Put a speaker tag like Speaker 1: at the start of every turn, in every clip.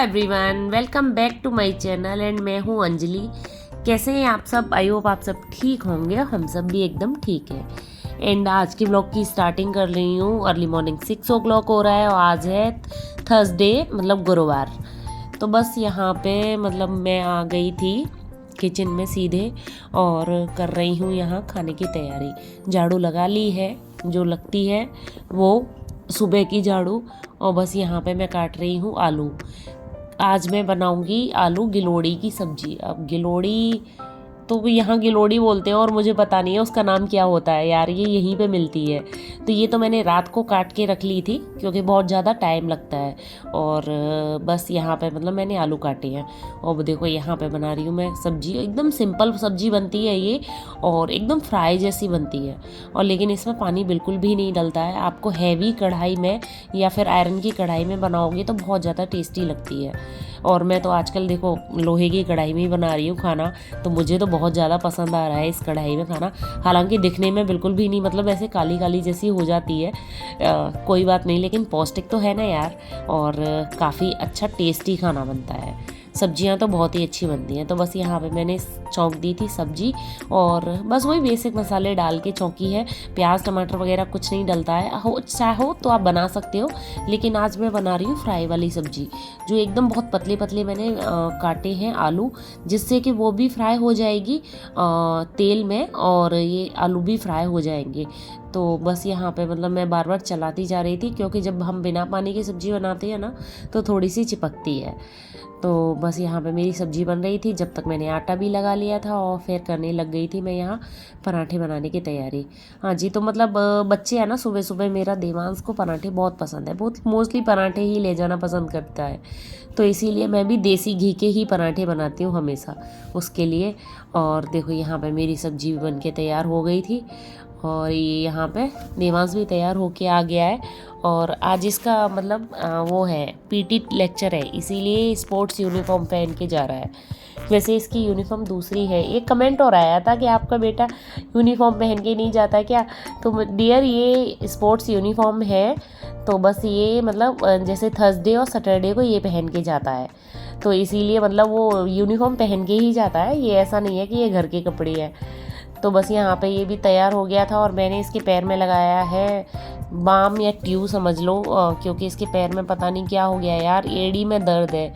Speaker 1: Everyone, welcome back to my channel and मैं हूँ अंजलि। कैसे हैं आप सब? आई होप आप सब ठीक होंगे। हम सब भी एकदम ठीक है। एंड आज की व्लॉग की स्टार्टिंग कर रही हूँ। अर्ली मॉर्निंग 6 o'clock हो रहा है और आज है थर्सडे, मतलब गुरुवार। तो बस यहाँ पे मतलब मैं आ गई थी किचन में सीधे और कर रही हूँ यहाँ खाने की तैयारी। झाड़ू लगा ली है, जो लगती है वो सुबह की झाड़ू। और बस यहाँ पे मैं काट रही हूँ आलू। आज मैं बनाऊंगी आलू गिलोड़ी की सब्जी। अब गिलोड़ी तो यहाँ गिलोड़ी बोलते हैं और मुझे पता नहीं है उसका नाम क्या होता है यार, ये यहीं पे मिलती है। तो ये तो मैंने रात को काट के रख ली थी क्योंकि बहुत ज़्यादा टाइम लगता है। और बस यहाँ पे मतलब मैंने आलू काटे हैं और देखो यहाँ पे बना रही हूँ मैं सब्जी। एकदम सिंपल सब्जी बनती है ये और एकदम फ्राई जैसी बनती है। और लेकिन इसमें पानी बिल्कुल भी नहीं डलता है। आपको हैवी कढ़ाई में या फिर आयरन की कढ़ाई में बनाओगे तो बहुत ज़्यादा टेस्टी लगती है। और मैं तो आजकल देखो लोहे की कढ़ाई में ही बना रही हूँ खाना, तो मुझे तो बहुत ज़्यादा पसंद आ रहा है इस कढ़ाई में खाना। हालांकि दिखने में बिल्कुल भी नहीं, मतलब ऐसे काली काली जैसी हो जाती है। कोई बात नहीं, लेकिन पौष्टिक तो है ना यार। और काफ़ी अच्छा टेस्टी खाना बनता है। सब्जियां तो बहुत ही अच्छी बनती हैं। तो बस यहाँ पे मैंने चौंक दी थी सब्जी और बस वही बेसिक मसाले डाल के चौंकी है। प्याज टमाटर वगैरह कुछ नहीं डलता है। हो चाहो तो आप बना सकते हो, लेकिन आज मैं बना रही हूँ फ्राई वाली सब्जी, जो एकदम बहुत पतले पतले मैंने काटे हैं आलू, जिससे कि वो भी फ्राई हो जाएगी तेल में और ये आलू भी फ्राई हो जाएंगे। तो बस यहाँ पे मतलब मैं बार बार चलाती जा रही थी क्योंकि जब हम बिना पानी की सब्ज़ी बनाते हैं ना तो थोड़ी सी चिपकती है। तो बस यहाँ पे मेरी सब्ज़ी बन रही थी जब तक मैंने आटा भी लगा लिया था और फिर करने लग गई थी मैं यहाँ पराठे बनाने की तैयारी। हाँ जी, तो मतलब बच्चे हैं ना, सुबह सुबह मेरा देवांश को पराठे बहुत पसंद है। बहुत मोस्टली पराठे ही ले जाना पसंद करता है, तो इसीलिए मैं भी देसी घी के ही पराठे बनाती हूँ हमेशा उसके लिए। और देखो यहाँ पे मेरी सब्जी भी बन के तैयार हो गई थी और ये यहाँ पे देवांश भी तैयार होके आ गया है। और आज इसका मतलब वो है पीटी लेक्चर है, इसीलिए स्पोर्ट्स यूनिफॉर्म पहन के जा रहा है। वैसे इसकी यूनिफॉर्म दूसरी है। एक कमेंट और आया था कि आपका बेटा यूनिफॉर्म पहन के नहीं जाता क्या? तो डियर, ये स्पोर्ट्स यूनिफॉर्म है। तो बस ये मतलब जैसे थर्सडे और सैटरडे को ये पहन के जाता है, तो इसीलिए मतलब वो यूनिफॉर्म पहन के ही जाता है। ये ऐसा नहीं है कि ये घर के कपड़े हैं। तो बस यहाँ पे ये भी तैयार हो गया था और मैंने इसके पैर में लगाया है बाम या ट्यू समझ लो, क्योंकि इसके पैर में पता नहीं क्या हो गया यार, एड़ी में दर्द है।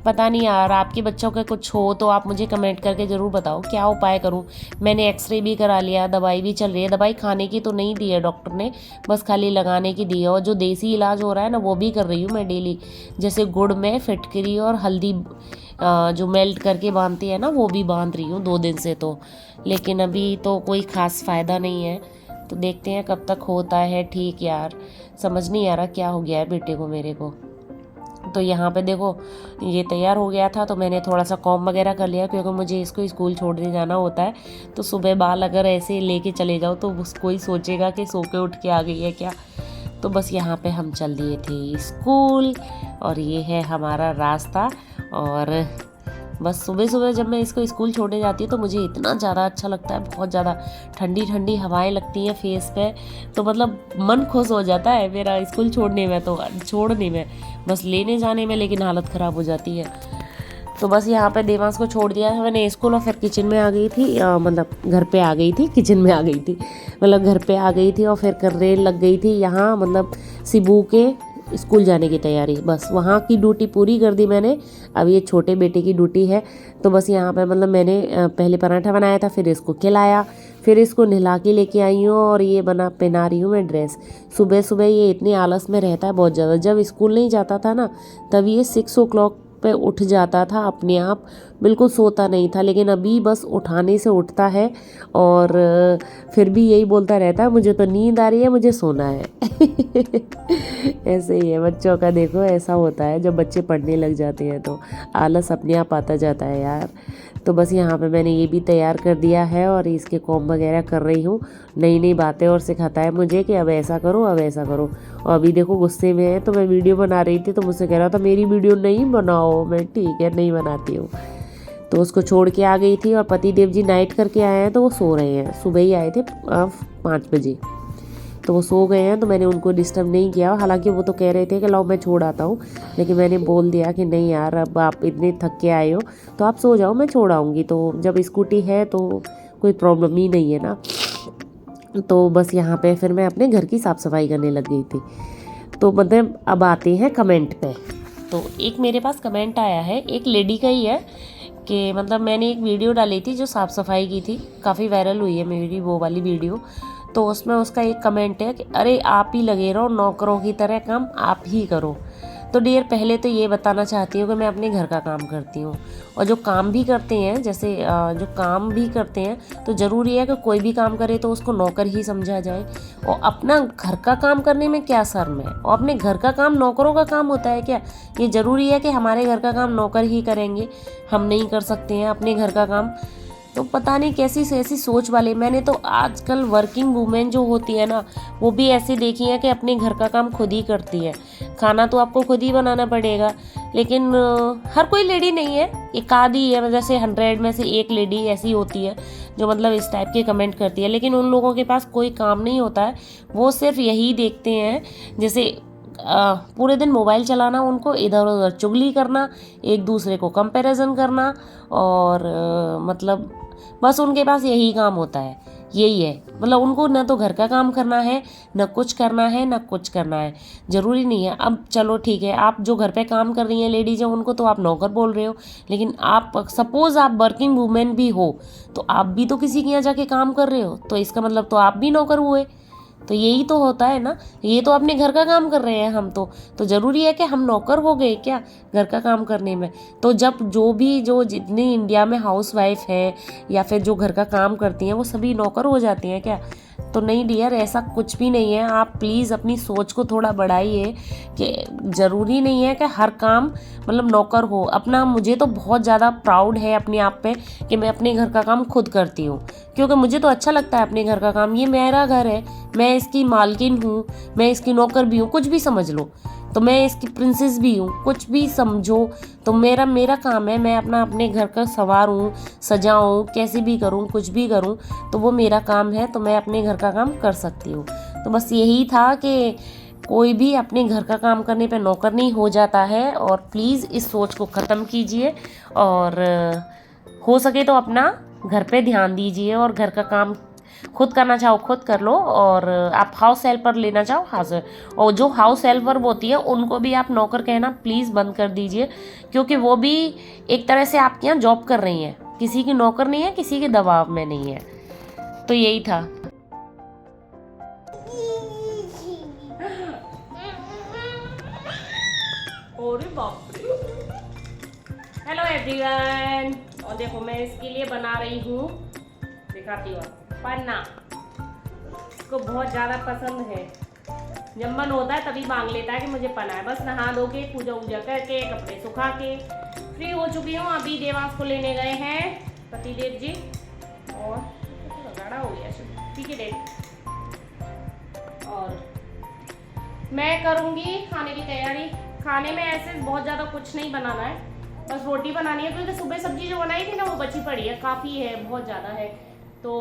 Speaker 1: पता नहीं यार, आपके बच्चों के कुछ हो तो आप मुझे कमेंट करके ज़रूर बताओ क्या उपाय करूं। मैंने एक्सरे भी करा लिया, दवाई भी चल रही है। दवाई खाने की तो नहीं दी है डॉक्टर ने, बस खाली लगाने की दी है। और जो देसी इलाज हो रहा है ना वो भी कर रही हूँ मैं डेली, जैसे गुड़ में फिटकरी और हल्दी जो मेल्ट करके बांधती है ना वो भी बांध रही हूँ 2 दिन से। तो लेकिन अभी तो कोई ख़ास फ़ायदा नहीं है, तो देखते हैं कब तक होता है ठीक। यार समझ नहीं आ रहा क्या हो गया है बेटे को मेरे को। तो यहाँ पे देखो ये तैयार हो गया था तो मैंने थोड़ा सा कॉम वगैरह कर लिया क्योंकि मुझे इसको स्कूल छोड़ने जाना होता है। तो सुबह बाल अगर ऐसे लेके चले जाओ तो कोई सोचेगा कि सो के उठ के आ गई है क्या। तो बस यहाँ पे हम चल दिए थे स्कूल और ये है हमारा रास्ता। और बस सुबह सुबह जब मैं इसको स्कूल छोड़ने जाती हूँ तो मुझे इतना ज़्यादा अच्छा लगता है, बहुत ज़्यादा ठंडी ठंडी हवाएं लगती हैं फेस पे, तो मतलब मन खुश हो जाता है मेरा स्कूल छोड़ने में। तो छोड़ने में बस, लेने जाने में लेकिन हालत ख़राब हो जाती है। तो बस यहाँ पे देवांश को छोड़ दिया मैंने स्कूल और फिर किचन में आ गई थी, मतलब घर पे आ गई थी, किचन में आ गई थी, मतलब घर पे आ गई थी और फिर करने लग गई थी यहाँ मतलब सिबू के स्कूल जाने की तैयारी। बस वहाँ की ड्यूटी पूरी कर दी मैंने। अब ये छोटे बेटे की ड्यूटी है। तो बस यहाँ पे मतलब मैंने पहले पराठा बनाया था, फिर इसको खिलाया, फिर इसको नहला के लेके आई हूँ और ये पहना रही हूँ मैं ड्रेस। सुबह सुबह ये इतनी आलस में रहता है बहुत ज़्यादा। जब स्कूल नहीं जाता था ना तब ये 6 o'clock पे उठ जाता था अपने आप, बिल्कुल सोता नहीं था। लेकिन अभी बस उठाने से उठता है और फिर भी यही बोलता रहता है मुझे तो नींद आ रही है, मुझे सोना है। ऐसे ही है बच्चों का, देखो ऐसा होता है जब बच्चे पढ़ने लग जाते हैं तो आलस अपने आप आता जाता है यार। तो बस यहाँ पे मैंने ये भी तैयार कर दिया है और इसके कॉम वगैरह कर रही हूँ। नई नई बातें और सिखाता है मुझे कि अब ऐसा करो अब ऐसा करो। और अभी देखो गुस्से में है, तो मैं वीडियो बना रही थी तो मुझसे कह रहा था मेरी वीडियो नहीं बनाओ। मैं ठीक है नहीं बनाती हूँ। तो उसको छोड़ के आ गई थी और पति देव जी नाइट करके आए हैं तो वो सो रहे हैं। सुबह ही आए थे 5 बजे। तो वो सो गए हैं, तो मैंने उनको डिस्टर्ब नहीं किया। हालांकि वो तो कह रहे थे कि लाओ मैं छोड़ आता हूँ, लेकिन मैंने बोल दिया कि नहीं यार, अब आप इतने थक के आए हो तो आप सो जाओ, मैं छोड़ आऊँगी। तो जब स्कूटी है तो कोई प्रॉब्लम ही नहीं है ना। तो बस यहाँ पे फिर मैं अपने घर की साफ़ सफाई करने लग गई थी। तो मतलब अब आते हैं कमेंट पे। तो एक मेरे पास कमेंट आया है, एक लेडी का ही है कि मतलब मैंने एक वीडियो डाली थी जो साफ़ सफाई की थी, काफ़ी वायरल हुई है मेरी वो वाली वीडियो। तो उसमें उसका एक कमेंट है कि अरे आप ही लगे रहो, नौकरों की तरह काम आप ही करो। तो डियर, पहले तो ये बताना चाहती हूँ कि मैं अपने घर का काम करती हूँ, और जो काम भी करते हैं, जैसे जो काम भी करते हैं, तो ज़रूरी है कि कोई भी काम करे तो उसको नौकर ही समझा जाए। और अपना घर का काम करने में क्या शर्म है? और अपने घर का काम नौकरों का काम होता है क्या? ये ज़रूरी है कि हमारे घर का काम नौकर ही करेंगे, हम नहीं कर सकते हैं अपने घर का काम? तो पता नहीं कैसी से ऐसी सोच वाले। मैंने तो आजकल वर्किंग वूमेन जो होती है ना, वो भी ऐसे देखी है कि अपने घर का काम खुद ही करती है। खाना तो आपको खुद ही बनाना पड़ेगा, लेकिन हर कोई लेडी नहीं है, एक आधी है, जैसे 100 में से एक लेडी ऐसी होती है जो मतलब इस टाइप के कमेंट करती है। लेकिन उन लोगों के पास कोई काम नहीं होता है, वो सिर्फ यही देखते हैं, जैसे पूरे दिन मोबाइल चलाना, उनको इधर उधर चुगली करना, एक दूसरे को कंपैरिजन करना, और मतलब बस उनके पास यही काम होता है, यही है। मतलब उनको न तो घर का काम करना है, न कुछ करना है, न कुछ करना है। ज़रूरी नहीं है। अब चलो ठीक है, आप जो घर पे काम कर रही हैं लेडीज हैं, उनको तो आप नौकर बोल रहे हो, लेकिन आप सपोज़ आप वर्किंग वूमेन भी हो, तो आप भी तो किसी के यहाँ जाके काम कर रहे हो, तो इसका मतलब तो आप भी नौकर हुए। तो यही तो होता है ना, ये तो अपने घर का काम कर रहे हैं हम तो ज़रूरी है कि हम नौकर हो गए क्या घर का काम करने में? तो जब जो जितनी इंडिया में हाउस वाइफ है या फिर जो घर का काम करती हैं, वो सभी नौकर हो जाती हैं क्या? तो नहीं डियर, ऐसा कुछ भी नहीं है। आप प्लीज़ अपनी सोच को थोड़ा बढ़ाइए कि ज़रूरी नहीं है कि हर काम मतलब नौकर हो अपना। मुझे तो बहुत ज़्यादा प्राउड है अपने आप पे कि मैं अपने घर का काम खुद करती हूँ, क्योंकि मुझे तो अच्छा लगता है अपने घर का काम। ये मेरा घर है, मैं इसकी मालकिन हूँ, मैं इसकी नौकर भी हूँ, कुछ भी समझ लो। तो मैं इसकी प्रिंसेस भी हूँ, कुछ भी समझो। तो मेरा काम है, मैं अपने घर का संवारूँ, सजाऊँ, कैसे भी करूँ, कुछ भी करूँ, तो वो मेरा काम है। तो मैं अपने घर का काम कर सकती हूँ। तो बस यही था कि कोई भी अपने घर का काम करने पे नौकर नहीं हो जाता है। और प्लीज़ इस सोच को ख़त्म कीजिए, और हो सके तो अपना घर पे ध्यान दीजिए, और घर का काम खुद करना चाहो खुद कर लो, और आप हाउस हेल्पर लेना चाहो हाजिर। और जो हाउस हेल्पर होती है उनको भी आप नौकर कहना प्लीज़ बंद कर दीजिए, क्योंकि वो भी एक तरह से आपके यहाँ जॉब कर रही हैं, किसी की नौकर नहीं है, किसी के दबाव में नहीं है। तो यही था। हेलो एवरीवन, और देखो मैं इसके लिए बना रही हूँ, दिखाती हूँ पन्ना। इसको बहुत ज़्यादा पसंद है, जब मन होता है तभी मांग लेता है कि मुझे पन्ना है। बस नहा धो के पूजा वूजा करके कपड़े सुखा के फ्री हो चुकी हूँ। अभी देवांश को लेने गए हैं पतिदेव जी, और गाढ़ा हो गया ठीक है देख। और मैं करूँगी खाने की तैयारी। खाने में ऐसे बहुत ज़्यादा कुछ नहीं बनाना है, बस रोटी बनानी है, क्योंकि सुबह सब्जी जो बनाई थी ना वो बची पड़ी है, काफ़ी है, बहुत ज़्यादा है। तो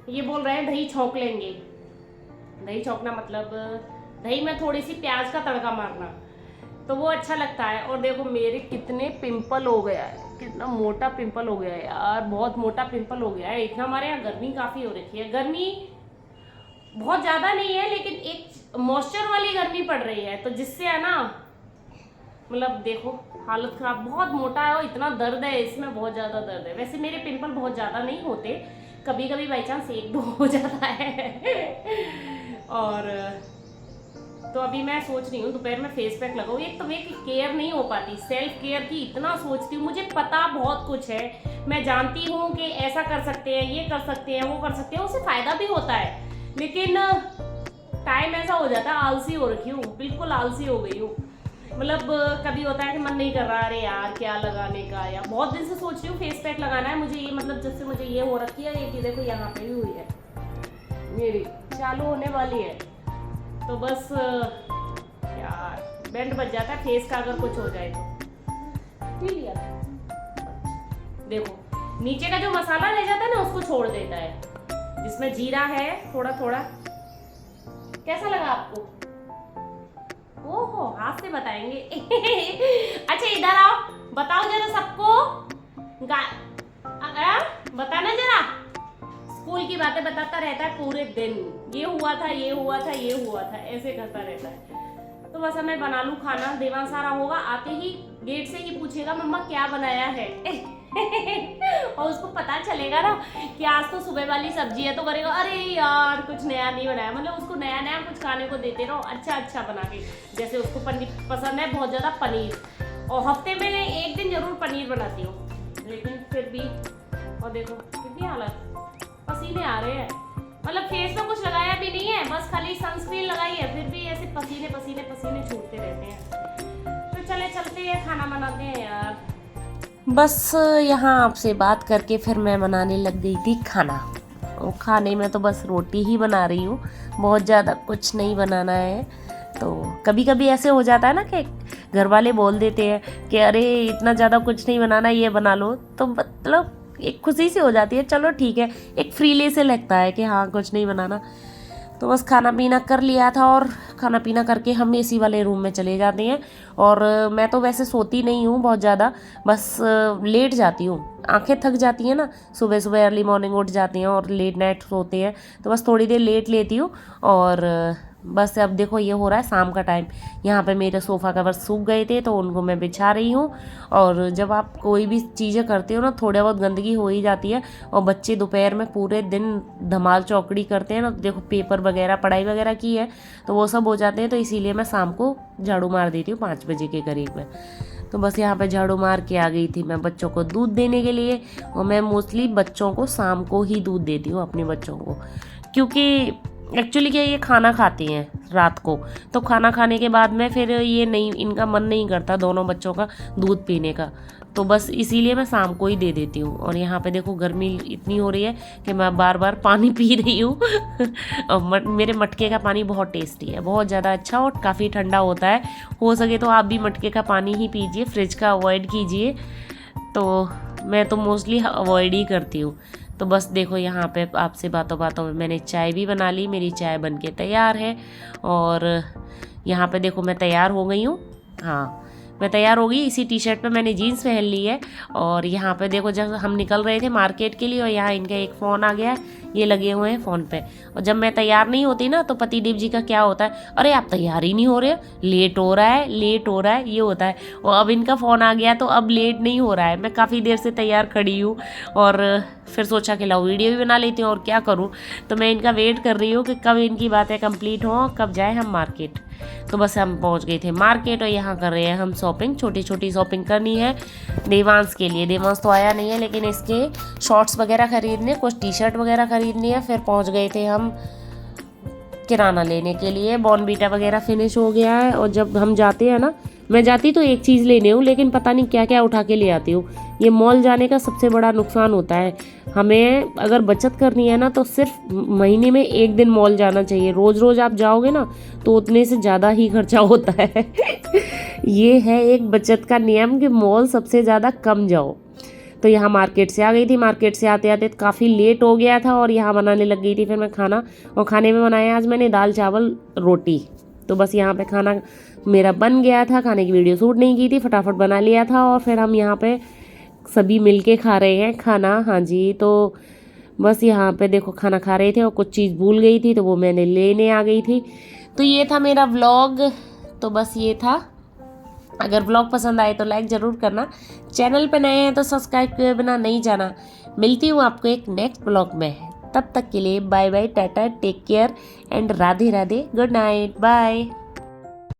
Speaker 1: ये बोल रहे हैं दही छौंक लेंगे। दही छौंकना मतलब दही में थोड़ी सी प्याज का तड़का मारना, तो वो अच्छा लगता है। और देखो मेरे कितने पिंपल हो गया है, कितना मोटा पिंपल हो गया है यार, बहुत मोटा पिंपल हो गया है। इतना हमारे यहाँ गर्मी काफ़ी हो रखी है, गर्मी बहुत ज़्यादा नहीं है, लेकिन एक मॉइस्चर वाली गर्मी पड़ रही है, तो जिससे है ना मतलब देखो हालत ख़राब, बहुत मोटा है और इतना दर्द है इसमें, बहुत ज़्यादा दर्द है। वैसे मेरे पिंपल बहुत ज़्यादा नहीं होते, कभी कभी बाई चांस एक दो हो जाता है। और तो अभी मैं सोच रही हूँ दोपहर में फेस पैक लगाऊँ। एक तो मेरी केयर नहीं हो पाती, सेल्फ केयर की इतना सोचती हूँ, मुझे पता बहुत कुछ है, मैं जानती हूँ कि ऐसा कर सकते हैं, ये कर सकते हैं, वो कर सकते हैं, उससे फ़ायदा भी होता है, लेकिन टाइम ऐसा हो जाता है, आलसी हो रखी हूँ, बिल्कुल आलसी हो गई हूँ। मतलब कभी होता है कि मन नहीं कर रहा, अरे यार क्या लगाने का, या बहुत दिन से सोच रही हूँ फेस पैक लगाना है मुझे। ये मतलब जब से मुझे ये हो रखी है, ये देखो यहाँ पे भी हुई है, मेरी चालू होने वाली है, तो बस यार बैंड बज जाता है फेस का अगर कुछ हो जाए तो। पी लिया, देखो नीचे का जो मसाला रह जाता है ना उसको छोड़ देता है, जिसमें जीरा है थोड़ा थोड़ा, कैसा लगा आपको? ओहो, हाथ से बताएंगे। अच्छा इधर आओ, बताओ जरा सबको, बताना जरा। स्कूल की बातें बताता रहता है पूरे दिन, ये हुआ था, ये हुआ था, ये हुआ था, ऐसे करता रहता है। तो बस मैं बना लूं खाना। देवांश सारा होगा, आते ही गेट से ही पूछेगा मम्मा क्या बनाया है। और उसको पता चलेगा ना कि आज तो सुबह वाली सब्जी है, तो करेगा अरे यार कुछ नया नहीं बनाया। मतलब उसको नया नया कुछ खाने को देते रहो, अच्छा अच्छा बना के। जैसे उसको पनीर पसंद है बहुत ज़्यादा, पनीर, और हफ्ते में एक दिन जरूर पनीर बनाती हूँ, लेकिन फिर भी। और देखो कितनी हालत, पसीने आ रहे हैं। मतलब फेस में कुछ लगाया भी नहीं है, बस खाली सनस्क्रीन लगाई है, फिर भी ऐसे पसीने पसीने पसीने छूटते रहते हैं। तो चले चलते हैं, खाना बनाते हैं यार। बस यहाँ आपसे बात करके फिर मैं बनाने लग गई थी खाना। और खाने में तो बस रोटी ही बना रही हूँ, बहुत ज़्यादा कुछ नहीं बनाना है। तो कभी कभी ऐसे हो जाता है ना कि घर वाले बोल देते हैं कि अरे इतना ज़्यादा कुछ नहीं बनाना, ये बना लो, तो मतलब एक खुशी से हो जाती है, चलो ठीक है, एक फ्रीली से लगता है कि हाँ कुछ नहीं बनाना। तो बस खाना पीना कर लिया था, और खाना पीना करके हम एसी वाले रूम में चले जाते हैं। और मैं तो वैसे सोती नहीं हूँ बहुत ज़्यादा, बस लेट जाती हूँ, आंखें थक जाती हैं ना, सुबह सुबह अर्ली मॉर्निंग उठ जाती हैं और लेट नाइट सोते हैं, तो बस थोड़ी देर लेट लेती हूँ। और बस अब देखो ये हो रहा है शाम का टाइम, यहाँ पे मेरे सोफ़ा कवर सूख गए थे तो उनको मैं बिछा रही हूँ। और जब आप कोई भी चीज़ें करते हो ना, थोड़ा बहुत गंदगी हो ही जाती है। और बच्चे दोपहर में पूरे दिन धमाल चौकड़ी करते हैं ना, देखो पेपर वगैरह पढ़ाई वगैरह की है तो वो सब हो जाते हैं, तो इसीलिए मैं शाम को झाड़ू मार देती हूँ 5 बजे के करीब में। तो बस यहाँ पे झाड़ू मार के आ गई थी मैं बच्चों को दूध देने के लिए। और मैं मोस्टली बच्चों को शाम को ही दूध देती हूँ, अपने बच्चों को, क्योंकि एक्चुअली क्या, ये खाना खाती हैं रात को, तो खाना खाने के बाद में फिर ये नहीं, इनका मन नहीं करता दोनों बच्चों का दूध पीने का, तो बस इसीलिए मैं शाम को ही दे देती हूँ। और यहाँ पे देखो गर्मी इतनी हो रही है कि मैं बार बार पानी पी रही हूँ। और मेरे मटके का पानी बहुत टेस्टी है, बहुत ज़्यादा अच्छा और काफ़ी ठंडा होता है। हो सके तो आप भी मटके का पानी ही पीजिए, फ्रिज का अवॉइड कीजिए। तो मैं तो मोस्टली अवॉइड ही करती हूँ। तो बस देखो यहाँ पे आपसे बातों बातों में मैंने चाय भी बना ली, मेरी चाय बन के तैयार है। और यहाँ पे देखो मैं तैयार हो गई हूँ, हाँ मैं तैयार हो गई। इसी टी शर्ट पे मैंने जीन्स पहन ली है। और यहाँ पे देखो जब हम निकल रहे थे मार्केट के लिए, और यहाँ इनका एक फ़ोन आ गया है, ये लगे हुए हैं फ़ोन पे। और जब मैं तैयार नहीं होती ना, तो पतिदेव जी का क्या होता है, अरे आप तैयार ही नहीं हो रहे, लेट हो रहा है, लेट हो रहा है, ये होता है। और अब इनका फ़ोन आ गया तो अब लेट नहीं हो रहा है, मैं काफ़ी देर से तैयार खड़ी हूँ। और फिर सोचा कि लाओ वीडियो भी बना लेती हूँ, और क्या करूँ। तो मैं इनका वेट कर रही हूँ कि कब इनकी बातें कंप्लीट हों, कब जाए हम मार्केट। तो बस हम पहुँच गए थे मार्केट, और यहाँ कर रहे हैं हम शॉपिंग, छोटी छोटी शॉपिंग करनी है देवांश के लिए। देवांश तो आया नहीं है, लेकिन इसके शॉर्ट्स वगैरह खरीदने, कुछ टी शर्ट वगैरह खरीदनी है। फिर पहुँच गए थे हम किराना लेने के लिए, बॉर्नवीटा वगैरह फिनिश हो गया है। और जब हम जाते हैं ना, मैं जाती तो एक चीज़ लेने हूँ, लेकिन पता नहीं क्या क्या उठा के ले आती हूँ। ये मॉल जाने का सबसे बड़ा नुकसान होता है। हमें अगर बचत करनी है ना, तो सिर्फ महीने में एक दिन मॉल जाना चाहिए। रोज़ रोज़ आप जाओगे ना तो उतने से ज़्यादा ही खर्चा होता है। ये है एक बचत का नियम कि मॉल सबसे ज़्यादा कम जाओ। तो यहाँ मार्केट से आ गई थी, मार्केट से आते आते काफ़ी लेट हो गया था, और यहाँ बनाने लग गई थी फिर मैं खाना। और खाने में बनाया आज मैंने दाल चावल रोटी। तो बस यहाँ पे खाना मेरा बन गया था, खाने की वीडियो शूट नहीं की थी, फटाफट बना लिया था। और फिर हम यहाँ पे सभी मिलके खा रहे हैं खाना, हाँ जी। तो बस यहाँ पे देखो खाना खा रहे थे, और कुछ चीज़ भूल गई थी तो वो मैंने लेने आ गई थी। तो ये था मेरा व्लॉग, तो बस ये था। अगर व्लॉग पसंद आए तो लाइक ज़रूर करना, चैनल पे नए हैं तो सब्सक्राइब किए बिना नहीं जाना। मिलती हूँ आपको एक नेक्स्ट व्लॉग में, तब तक के लिए bye bye, tata, take care and Radhe Radhe, good night, bye.